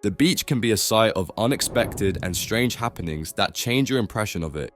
The beach can be a site of unexpected and strange happenings that change your impression of it,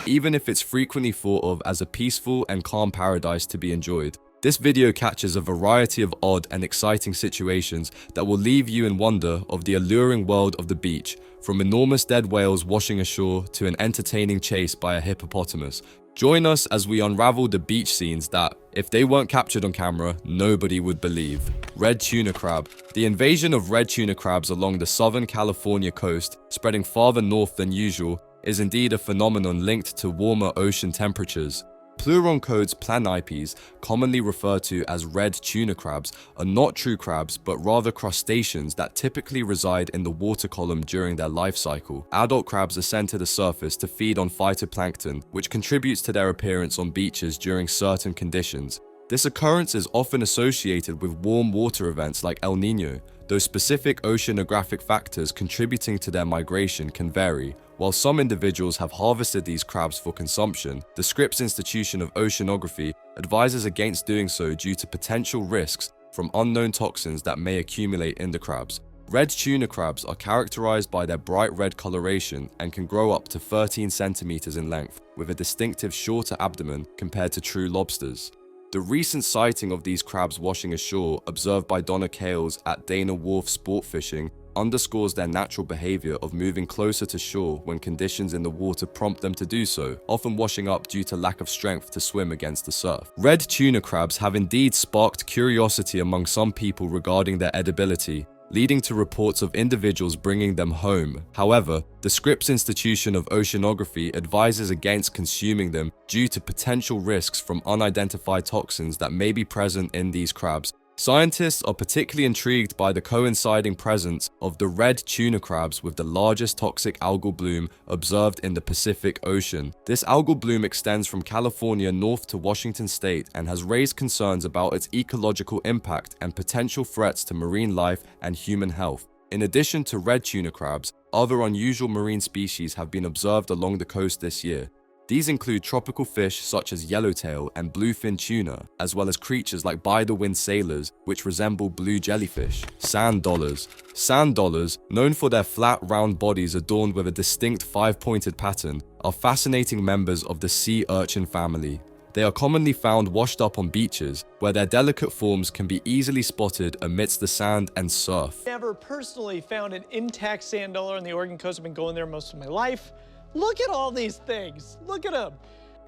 even if it's frequently thought of as a peaceful and calm paradise to be enjoyed. This video catches a variety of odd and exciting situations that will leave you in wonder of the alluring world of the beach, from enormous dead whales washing ashore to an entertaining chase by a hippopotamus. Join us as we unravel the beach scenes that, if they weren't captured on camera, nobody would believe. Red tuna crab. The invasion of red tuna crabs along the southern California coast, spreading farther north than usual, is indeed a phenomenon linked to warmer ocean temperatures. Pleuroncodes planipes, commonly referred to as red tuna crabs, are not true crabs but rather crustaceans that typically reside in the water column during their life cycle. Adult crabs ascend to the surface to feed on phytoplankton, which contributes to their appearance on beaches during certain conditions. This occurrence is often associated with warm water events like El Niño, though specific oceanographic factors contributing to their migration can vary. While some individuals have harvested these crabs for consumption, the Scripps Institution of Oceanography advises against doing so due to potential risks from unknown toxins that may accumulate in the crabs. Red tuna crabs are characterized by their bright red coloration and can grow up to 13 centimeters in length, with a distinctive shorter abdomen compared to true lobsters. The recent sighting of these crabs washing ashore, observed by Donna Cales at Dana Wharf Sport Fishing, underscores their natural behavior of moving closer to shore when conditions in the water prompt them to do so, often washing up due to lack of strength to swim against the surf. Red tuna crabs have indeed sparked curiosity among some people regarding their edibility, leading to reports of individuals bringing them home. However, the Scripps Institution of Oceanography advises against consuming them due to potential risks from unidentified toxins that may be present in these crabs. Scientists are particularly intrigued by the coinciding presence of the red tuna crabs with the largest toxic algal bloom observed in the Pacific Ocean. This algal bloom extends from California north to Washington state and has raised concerns about its ecological impact and potential threats to marine life and human health. In addition to red tuna crabs, other unusual marine species have been observed along the coast this year. These include tropical fish such as yellowtail and bluefin tuna, as well as creatures like by-the-wind sailors, which resemble blue jellyfish. Sand dollars. Sand dollars, known for their flat, round bodies adorned with a distinct five-pointed pattern, are fascinating members of the sea urchin family. They are commonly found washed up on beaches, where their delicate forms can be easily spotted amidst the sand and surf. Never personally found an intact sand dollar on the Oregon coast. I've been going there most of my life. Look at all these things. Look at them.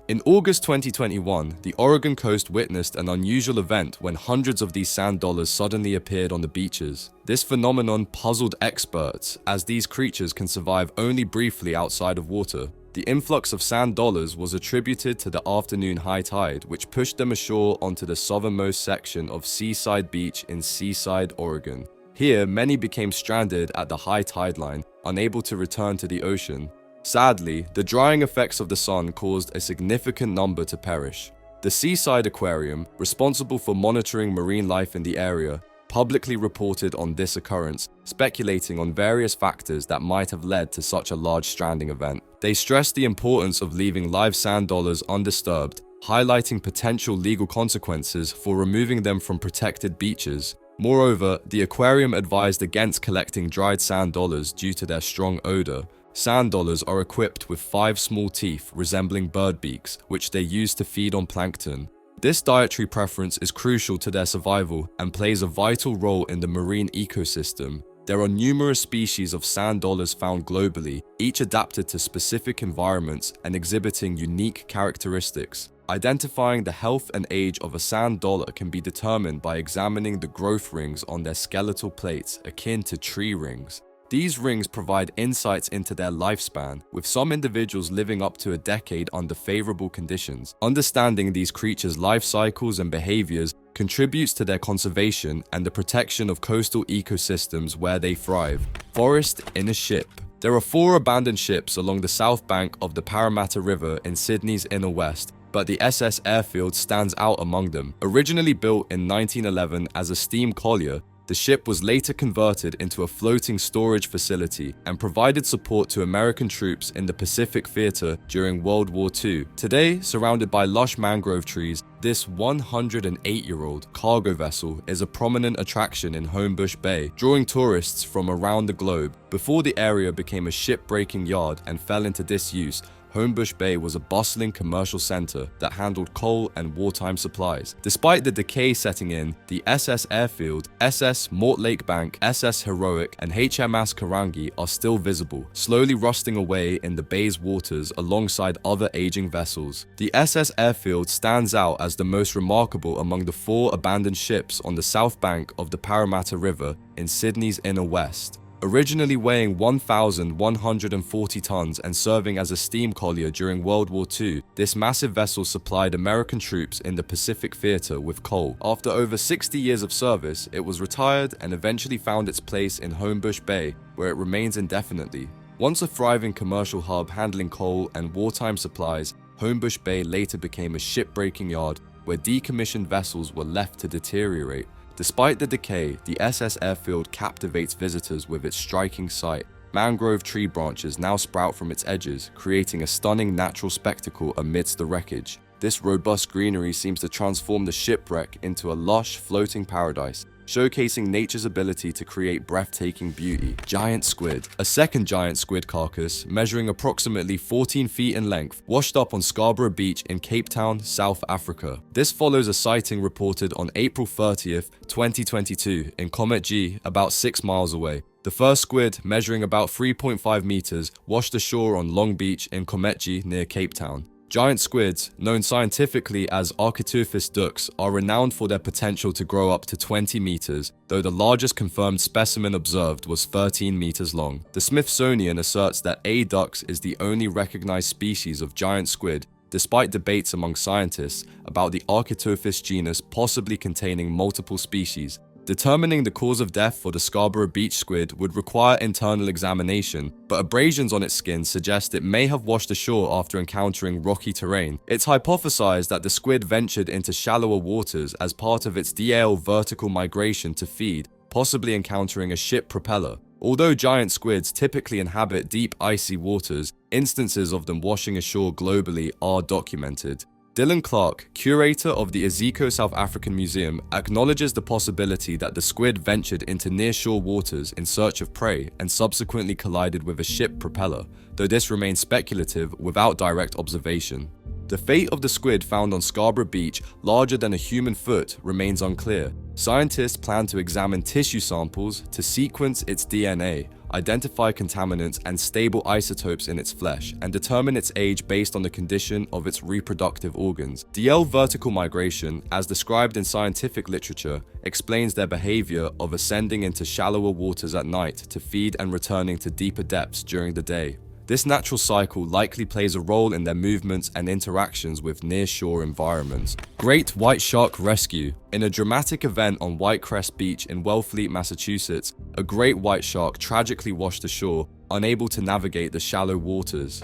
In August 2021, the Oregon coast witnessed an unusual event when hundreds of these sand dollars suddenly appeared on the beaches. This phenomenon puzzled experts, as these creatures can survive only briefly outside of water. The influx of sand dollars was attributed to the afternoon high tide, which pushed them ashore onto the southernmost section of Seaside Beach in Seaside, Oregon. Here, many became stranded at the high tide line, unable to return to the ocean. Sadly, the drying effects of the sun caused a significant number to perish. The Seaside Aquarium, responsible for monitoring marine life in the area, publicly reported on this occurrence, speculating on various factors that might have led to such a large stranding event. They stressed the importance of leaving live sand dollars undisturbed, highlighting potential legal consequences for removing them from protected beaches. Moreover, the aquarium advised against collecting dried sand dollars due to their strong odor. Sand dollars are equipped with 5 small teeth resembling bird beaks, which they use to feed on plankton. This dietary preference is crucial to their survival and plays a vital role in the marine ecosystem. There are numerous species of sand dollars found globally, each adapted to specific environments and exhibiting unique characteristics. Identifying the health and age of a sand dollar can be determined by examining the growth rings on their skeletal plates, akin to tree rings. These rings provide insights into their lifespan, with some individuals living up to a decade under favorable conditions. Understanding these creatures' life cycles and behaviors contributes to their conservation and the protection of coastal ecosystems where they thrive. Forest in a ship. There are 4 abandoned ships along the south bank of the Parramatta River in Sydney's inner west, but the SS Airfield stands out among them. Originally built in 1911 as a steam collier, The ship was later converted into a floating storage facility and provided support to American troops in the Pacific Theater during World War II. Today, surrounded by lush mangrove trees, this 108-year-old cargo vessel is a prominent attraction in Homebush Bay, drawing tourists from around the globe. Before the area became a ship-breaking yard and fell into disuse, Homebush Bay was a bustling commercial center that handled coal and wartime supplies. Despite the decay setting in, the SS Airfield, SS Mortlake Bank, SS Heroic, and HMS Karangi are still visible, slowly rusting away in the bay's waters alongside other aging vessels. The SS Airfield stands out as the most remarkable among the 4 abandoned ships on the south bank of the Parramatta River in Sydney's inner west. Originally weighing 1,140 tons and serving as a steam collier during World War II, this massive vessel supplied American troops in the Pacific Theater with coal. After over 60 years of service, it was retired and eventually found its place in Homebush Bay, where it remains indefinitely. Once a thriving commercial hub handling coal and wartime supplies, Homebush Bay later became a ship-breaking yard where decommissioned vessels were left to deteriorate. Despite the decay, the SS Airfield captivates visitors with its striking sight. Mangrove tree branches now sprout from its edges, creating a stunning natural spectacle amidst the wreckage. This robust greenery seems to transform the shipwreck into a lush, floating paradise, showcasing nature's ability to create breathtaking beauty. Giant squid. A second giant squid carcass, measuring approximately 14 feet in length, washed up on Scarborough Beach in Cape Town, South Africa. This follows a sighting reported on April 30th, 2022 in Comet G, about 6 miles away. The first squid, measuring about 3.5 meters, washed ashore on Long Beach in Comet G near Cape Town. Giant squids, known scientifically as Architeuthis dux, are renowned for their potential to grow up to 20 meters, though the largest confirmed specimen observed was 13 meters long. The Smithsonian asserts that A. dux is the only recognized species of giant squid, despite debates among scientists about the Architeuthis genus possibly containing multiple species. Determining the cause of death for the Scarborough Beach squid would require internal examination, but abrasions on its skin suggest it may have washed ashore after encountering rocky terrain. It's hypothesized that the squid ventured into shallower waters as part of its DL vertical migration to feed, possibly encountering a ship propeller. Although giant squids typically inhabit deep icy waters, instances of them washing ashore globally are documented. Dylan Clark, curator of the Ezeco South African Museum, acknowledges the possibility that the squid ventured into nearshore waters in search of prey and subsequently collided with a ship propeller, though this remains speculative without direct observation. The fate of the squid found on Scarborough Beach, larger than a human foot, remains unclear. Scientists plan to examine tissue samples to sequence its DNA, identify contaminants and stable isotopes in its flesh, and determine its age based on the condition of its reproductive organs. DL vertical migration, as described in scientific literature, explains their behavior of ascending into shallower waters at night to feed and returning to deeper depths during the day. This natural cycle likely plays a role in their movements and interactions with nearshore environments. Great white shark rescue. In a dramatic event on Whitecrest Beach in Wellfleet, Massachusetts, a great white shark tragically washed ashore, unable to navigate the shallow waters.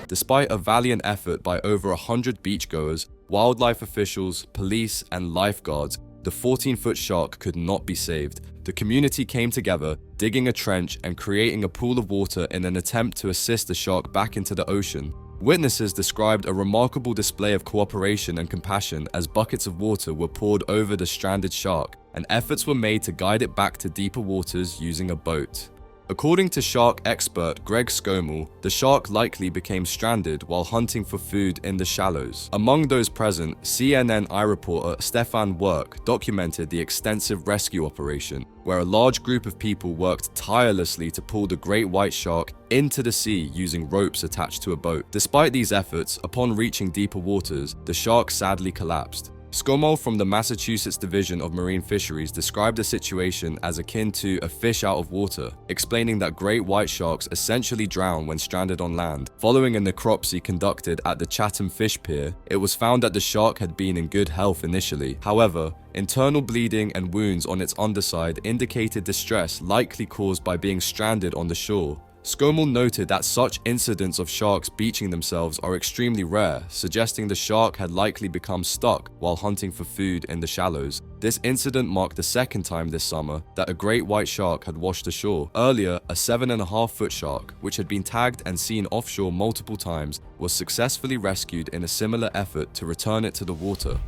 Despite a valiant effort by over 100 beachgoers, wildlife officials, police, and lifeguards, the 14-foot shark could not be saved. The community came together, digging a trench and creating a pool of water in an attempt to assist the shark back into the ocean. Witnesses described a remarkable display of cooperation and compassion as buckets of water were poured over the stranded shark, and efforts were made to guide it back to deeper waters using a boat. According to shark expert Greg Scommel, the shark likely became stranded while hunting for food in the shallows. Among those present, CNN iReporter Stefan Work documented the extensive rescue operation, where a large group of people worked tirelessly to pull the great white shark into the sea using ropes attached to a boat. Despite these efforts, upon reaching deeper waters, the shark sadly collapsed. Scommel from the Massachusetts Division of Marine Fisheries described the situation as akin to a fish out of water, explaining that great white sharks essentially drown when stranded on land. Following a necropsy conducted at the Chatham Fish Pier, it was found that the shark had been in good health initially. However, internal bleeding and wounds on its underside indicated distress likely caused by being stranded on the shore. Scovery noted that such incidents of sharks beaching themselves are extremely rare, suggesting the shark had likely become stuck while hunting for food in the shallows. This incident marked the second time this summer that a great white shark had washed ashore. Earlier, a 7.5-foot shark, which had been tagged and seen offshore multiple times, was successfully rescued in a similar effort to return it to the water.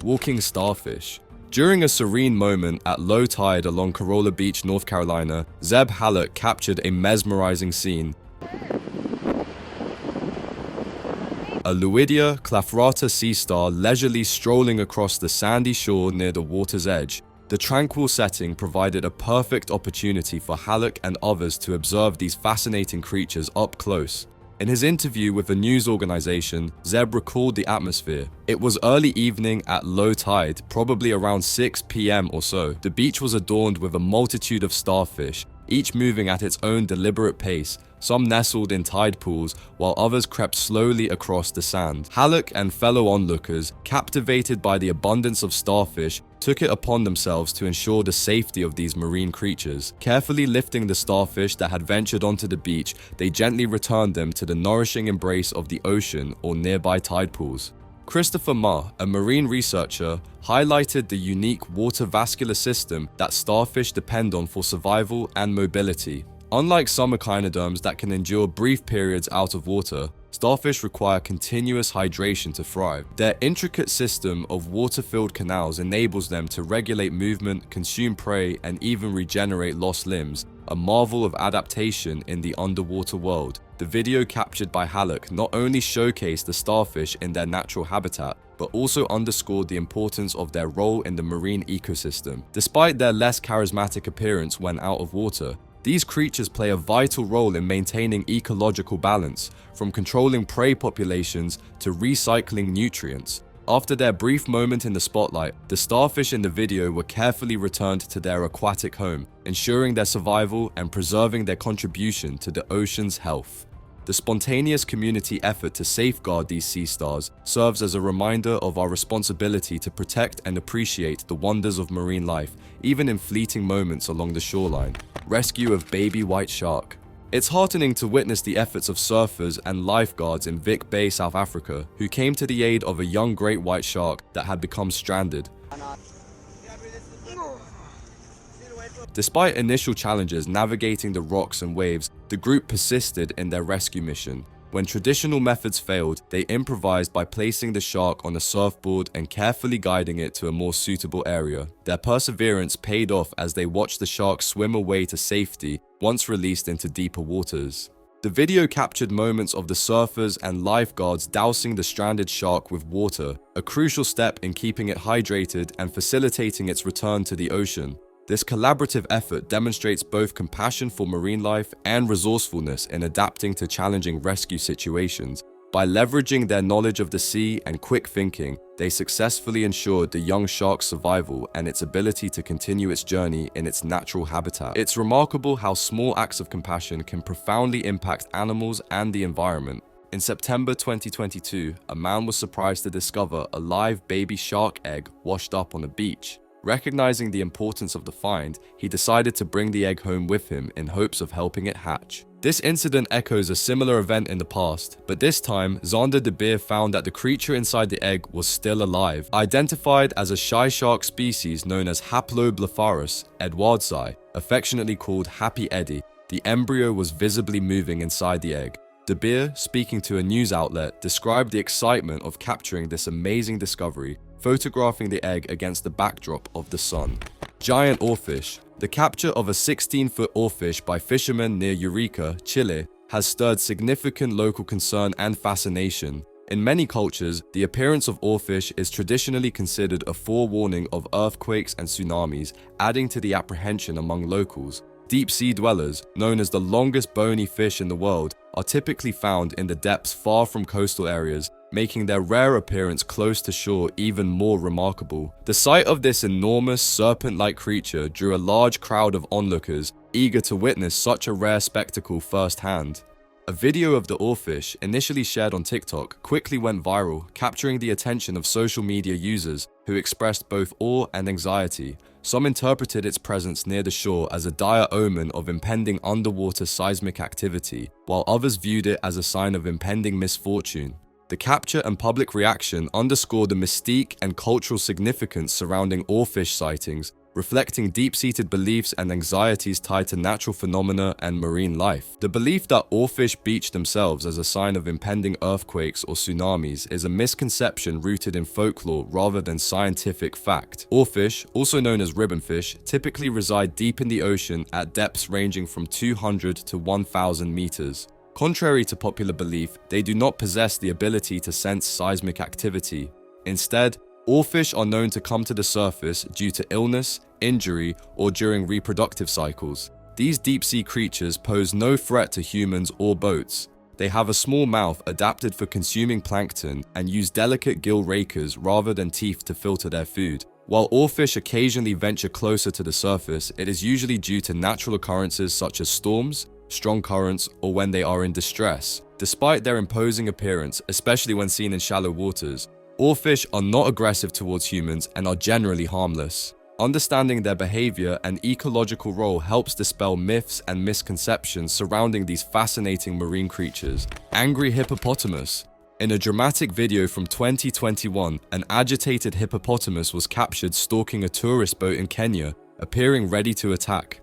Walking starfish. During a serene moment at low tide along Corolla Beach, North Carolina, Zeb Halleck captured a mesmerizing scene. A Luidia clafrata sea star leisurely strolling across the sandy shore near the water's edge. The tranquil setting provided a perfect opportunity for Halleck and others to observe these fascinating creatures up close. In his interview with a news organization, Zeb recalled the atmosphere. It was early evening at low tide, probably around 6 p.m. or so. The beach was adorned with a multitude of starfish, each moving at its own deliberate pace. Some nestled in tide pools, while others crept slowly across the sand. Halleck and fellow onlookers, captivated by the abundance of starfish, took it upon themselves to ensure the safety of these marine creatures. Carefully lifting the starfish that had ventured onto the beach, they gently returned them to the nourishing embrace of the ocean or nearby tide pools. Christopher Ma, a marine researcher, highlighted the unique water vascular system that starfish depend on for survival and mobility. Unlike some echinoderms that can endure brief periods out of water, starfish require continuous hydration to thrive. Their intricate system of water-filled canals enables them to regulate movement, consume prey, and even regenerate lost limbs, a marvel of adaptation in the underwater world. The video captured by Halleck not only showcased the starfish in their natural habitat, but also underscored the importance of their role in the marine ecosystem. Despite their less charismatic appearance when out of water, these creatures play a vital role in maintaining ecological balance, from controlling prey populations to recycling nutrients. After their brief moment in the spotlight, the starfish in the video were carefully returned to their aquatic home, ensuring their survival and preserving their contribution to the ocean's health. The spontaneous community effort to safeguard these sea stars serves as a reminder of our responsibility to protect and appreciate the wonders of marine life, even in fleeting moments along the shoreline. Rescue of baby white shark. It's heartening to witness the efforts of surfers and lifeguards in Vic Bay, South Africa, who came to the aid of a young great white shark that had become stranded. Despite initial challenges navigating the rocks and waves, the group persisted in their rescue mission. When traditional methods failed, they improvised by placing the shark on a surfboard and carefully guiding it to a more suitable area. Their perseverance paid off as they watched the shark swim away to safety once released into deeper waters. The video captured moments of the surfers and lifeguards dousing the stranded shark with water, a crucial step in keeping it hydrated and facilitating its return to the ocean. This collaborative effort demonstrates both compassion for marine life and resourcefulness in adapting to challenging rescue situations. By leveraging their knowledge of the sea and quick thinking, they successfully ensured the young shark's survival and its ability to continue its journey in its natural habitat. It's remarkable how small acts of compassion can profoundly impact animals and the environment. In September 2022, a man was surprised to discover a live baby shark egg washed up on a beach. Recognizing the importance of the find, he decided to bring the egg home with him in hopes of helping it hatch. This incident echoes a similar event in the past, but this time, Zander de Beer found that the creature inside the egg was still alive. Identified as a shy shark species known as Haploblepharus edwardsi, affectionately called Happy Eddie, the embryo was visibly moving inside the egg. De Beer, speaking to a news outlet, described the excitement of capturing this amazing discovery, photographing the egg against the backdrop of the sun. Giant oarfish. The capture of a 16-foot oarfish by fishermen near Eureka, Chile, has stirred significant local concern and fascination. In many cultures, the appearance of oarfish is traditionally considered a forewarning of earthquakes and tsunamis, adding to the apprehension among locals. Deep-sea dwellers, known as the longest bony fish in the world, are typically found in the depths far from coastal areas, making their rare appearance close to shore even more remarkable. The sight of this enormous serpent-like creature drew a large crowd of onlookers, eager to witness such a rare spectacle firsthand. A video of the oarfish, initially shared on TikTok, quickly went viral, capturing the attention of social media users who expressed both awe and anxiety. Some interpreted its presence near the shore as a dire omen of impending underwater seismic activity, while others viewed it as a sign of impending misfortune. The capture and public reaction underscore the mystique and cultural significance surrounding oarfish sightings, reflecting deep-seated beliefs and anxieties tied to natural phenomena and marine life. The belief that oarfish beach themselves as a sign of impending earthquakes or tsunamis is a misconception rooted in folklore rather than scientific fact. Oarfish, also known as ribbonfish, typically reside deep in the ocean at depths ranging from 200 to 1,000 meters. Contrary to popular belief, they do not possess the ability to sense seismic activity. Instead, oarfish are known to come to the surface due to illness, injury, or during reproductive cycles. These deep-sea creatures pose no threat to humans or boats. They have a small mouth adapted for consuming plankton and use delicate gill rakers rather than teeth to filter their food. While oarfish occasionally venture closer to the surface, it is usually due to natural occurrences such as storms, strong currents, or when they are in distress. Despite their imposing appearance, especially when seen in shallow waters, oarfish are not aggressive towards humans and are generally harmless. Understanding their behavior and ecological role helps dispel myths and misconceptions surrounding these fascinating marine creatures. Angry hippopotamus. In a dramatic video from 2021, an agitated hippopotamus was captured stalking a tourist boat in Kenya, appearing ready to attack.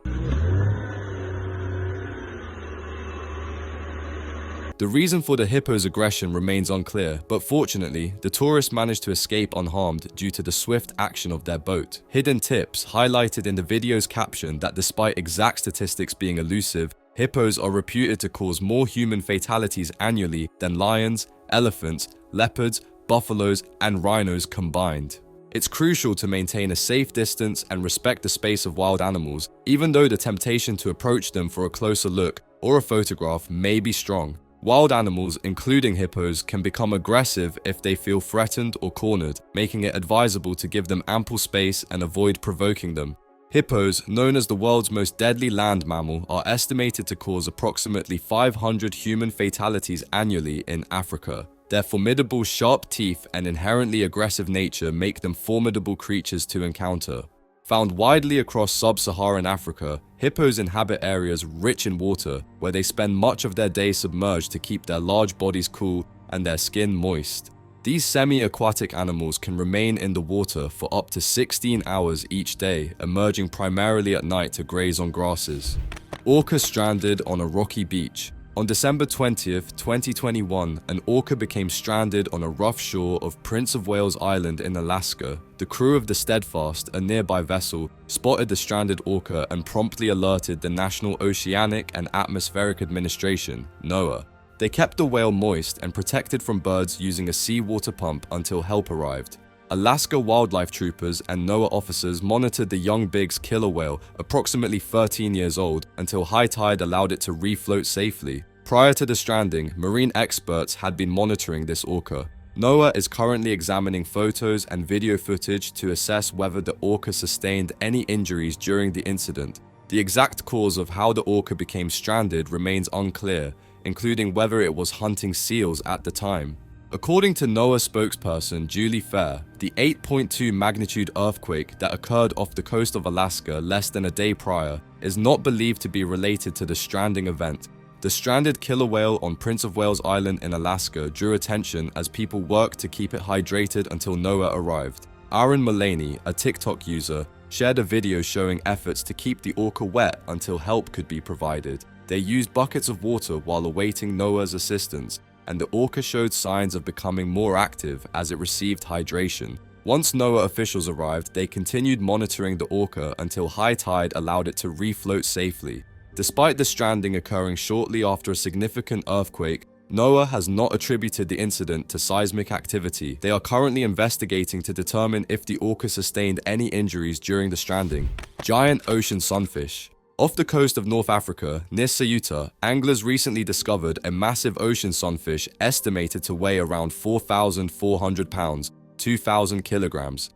The reason for the hippo's aggression remains unclear, but fortunately, the tourists managed to escape unharmed due to the swift action of their boat. Hidden tips highlighted in the video's caption that despite exact statistics being elusive, hippos are reputed to cause more human fatalities annually than lions, elephants, leopards, buffaloes, and rhinos combined. It's crucial to maintain a safe distance and respect the space of wild animals, even though the temptation to approach them for a closer look or a photograph may be strong. Wild animals, including hippos, can become aggressive if they feel threatened or cornered, making it advisable to give them ample space and avoid provoking them. Hippos, known as the world's most deadly land mammal, are estimated to cause approximately 500 human fatalities annually in Africa. Their formidable sharp teeth and inherently aggressive nature make them formidable creatures to encounter. Found widely across sub-Saharan Africa, hippos inhabit areas rich in water, where they spend much of their day submerged to keep their large bodies cool and their skin moist. These semi-aquatic animals can remain in the water for up to 16 hours each day, emerging primarily at night to graze on grasses. Orca stranded on a rocky beach. On December 20th, 2021, an orca became stranded on a rough shore of Prince of Wales Island in Alaska. The crew of the Steadfast, a nearby vessel, spotted the stranded orca and promptly alerted the National Oceanic and Atmospheric Administration, NOAA. They kept the whale moist and protected from birds using a seawater pump until help arrived. Alaska wildlife troopers and NOAA officers monitored the young Big's killer whale, approximately 13 years old, until high tide allowed it to refloat safely. Prior to the stranding, marine experts had been monitoring this orca. NOAA is currently examining photos and video footage to assess whether the orca sustained any injuries during the incident. The exact cause of how the orca became stranded remains unclear, including whether it was hunting seals at the time. According to NOAA spokesperson Julie Fair, the 8.2 magnitude earthquake that occurred off the coast of Alaska less than a day prior is not believed to be related to the stranding event. The stranded killer whale on Prince of Wales Island in Alaska drew attention as people worked to keep it hydrated until NOAA arrived. Aaron Mullaney, a TikTok user, shared a video showing efforts to keep the orca wet until help could be provided. They used buckets of water while awaiting NOAA's assistance, and the orca showed signs of becoming more active as it received hydration. Once NOAA officials arrived, they continued monitoring the orca until high tide allowed it to refloat safely. Despite the stranding occurring shortly after a significant earthquake, NOAA has not attributed the incident to seismic activity. They are currently investigating to determine if the orca sustained any injuries during the stranding. Giant ocean sunfish. Off the coast of North Africa, near Ceuta, anglers recently discovered a massive ocean sunfish estimated to weigh around 4,400 pounds, 2,000 kilograms.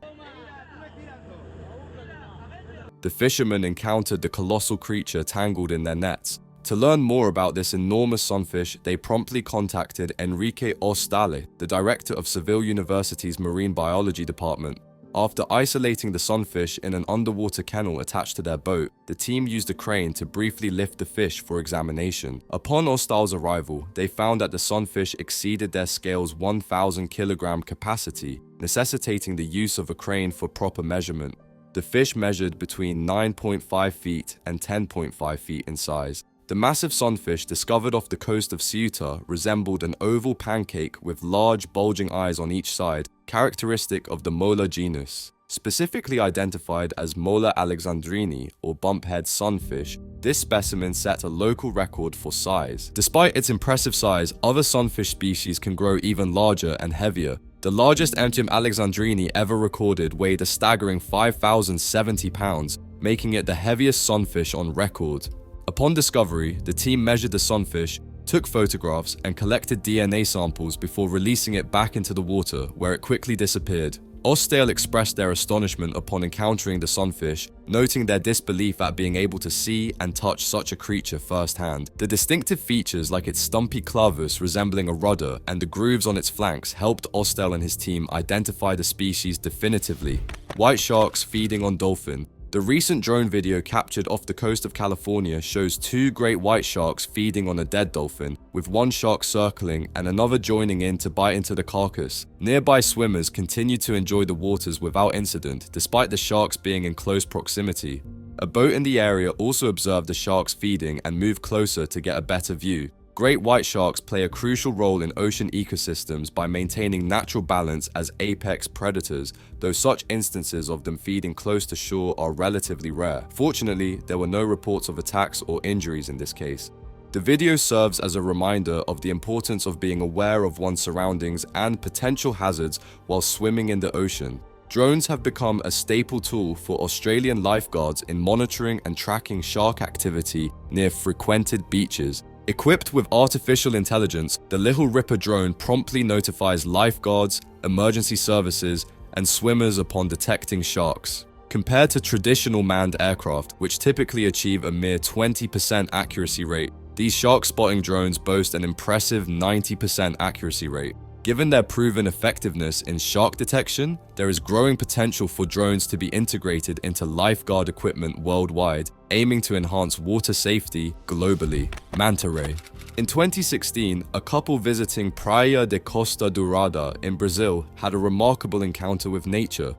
The fishermen encountered the colossal creature tangled in their nets. To learn more about this enormous sunfish, they promptly contacted Enrique Ostale, the director of Seville University's Marine Biology Department. After isolating the sunfish in an underwater kennel attached to their boat, the team used a crane to briefly lift the fish for examination. Upon Ostaal's arrival, they found that the sunfish exceeded their scale's 1,000 kilogram capacity, necessitating the use of a crane for proper measurement. The fish measured between 9.5 feet and 10.5 feet in size. The massive sunfish discovered off the coast of Ceuta resembled an oval pancake with large bulging eyes on each side, characteristic of the Mola genus. Specifically identified as Mola alexandrini or bumphead sunfish, this specimen set a local record for size. Despite its impressive size, other sunfish species can grow even larger and heavier. The largest Entium alexandrini ever recorded weighed a staggering 5,070 pounds, making it the heaviest sunfish on record. Upon discovery, the team measured the sunfish, took photographs, and collected DNA samples before releasing it back into the water, where it quickly disappeared. Ostaal expressed their astonishment upon encountering the sunfish, noting their disbelief at being able to see and touch such a creature firsthand. The distinctive features like its stumpy clavus resembling a rudder and the grooves on its flanks helped Ostaal and his team identify the species definitively. White sharks feeding on dolphin. The recent drone video captured off the coast of California shows two great white sharks feeding on a dead dolphin, with one shark circling and another joining in to bite into the carcass. Nearby swimmers continue to enjoy the waters without incident, despite the sharks being in close proximity. A boat in the area also observed the sharks feeding and moved closer to get a better view. Great white sharks play a crucial role in ocean ecosystems by maintaining natural balance as apex predators, though such instances of them feeding close to shore are relatively rare. Fortunately, there were no reports of attacks or injuries in this case. The video serves as a reminder of the importance of being aware of one's surroundings and potential hazards while swimming in the ocean. Drones have become a staple tool for Australian lifeguards in monitoring and tracking shark activity near frequented beaches. Equipped with artificial intelligence, the Little Ripper drone promptly notifies lifeguards, emergency services, and swimmers upon detecting sharks. Compared to traditional manned aircraft, which typically achieve a mere 20% accuracy rate, these shark spotting drones boast an impressive 90% accuracy rate. Given their proven effectiveness in shark detection, there is growing potential for drones to be integrated into lifeguard equipment worldwide, aiming to enhance water safety globally. Manta ray. In 2016, a couple visiting Praia de Costa Dourada in Brazil had a remarkable encounter with nature.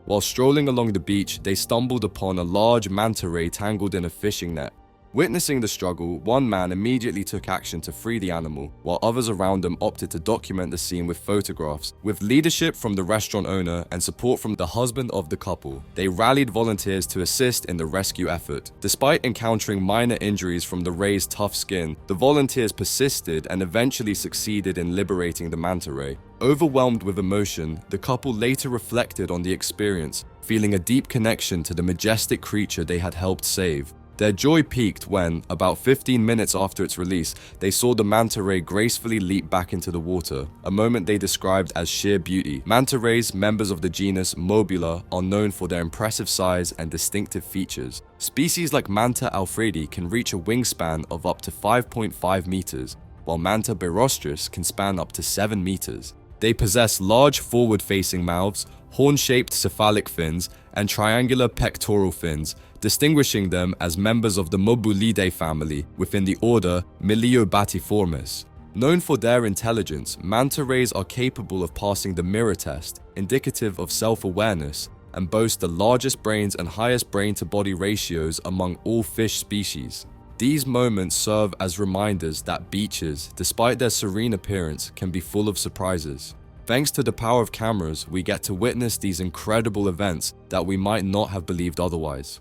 While strolling along the beach, they stumbled upon a large manta ray tangled in a fishing net. Witnessing the struggle, one man immediately took action to free the animal, while others around them opted to document the scene with photographs. With leadership from the restaurant owner and support from the husband of the couple, they rallied volunteers to assist in the rescue effort. Despite encountering minor injuries from the ray's tough skin, the volunteers persisted and eventually succeeded in liberating the manta ray. Overwhelmed with emotion, the couple later reflected on the experience, feeling a deep connection to the majestic creature they had helped save. Their joy peaked when, about 15 minutes after its release, they saw the manta ray gracefully leap back into the water, a moment they described as sheer beauty. Manta rays, members of the genus Mobula, are known for their impressive size and distinctive features. Species like Manta alfredi can reach a wingspan of up to 5.5 meters, while Manta birostris can span up to 7 meters. They possess large forward-facing mouths, horn-shaped cephalic fins, and triangular pectoral fins, distinguishing them as members of the Mobulidae family within the order Miliobatiformes. Known for their intelligence, manta rays are capable of passing the mirror test, indicative of self-awareness, and boast the largest brains and highest brain-to-body ratios among all fish species. These moments serve as reminders that beaches, despite their serene appearance, can be full of surprises. Thanks to the power of cameras, we get to witness these incredible events that we might not have believed otherwise.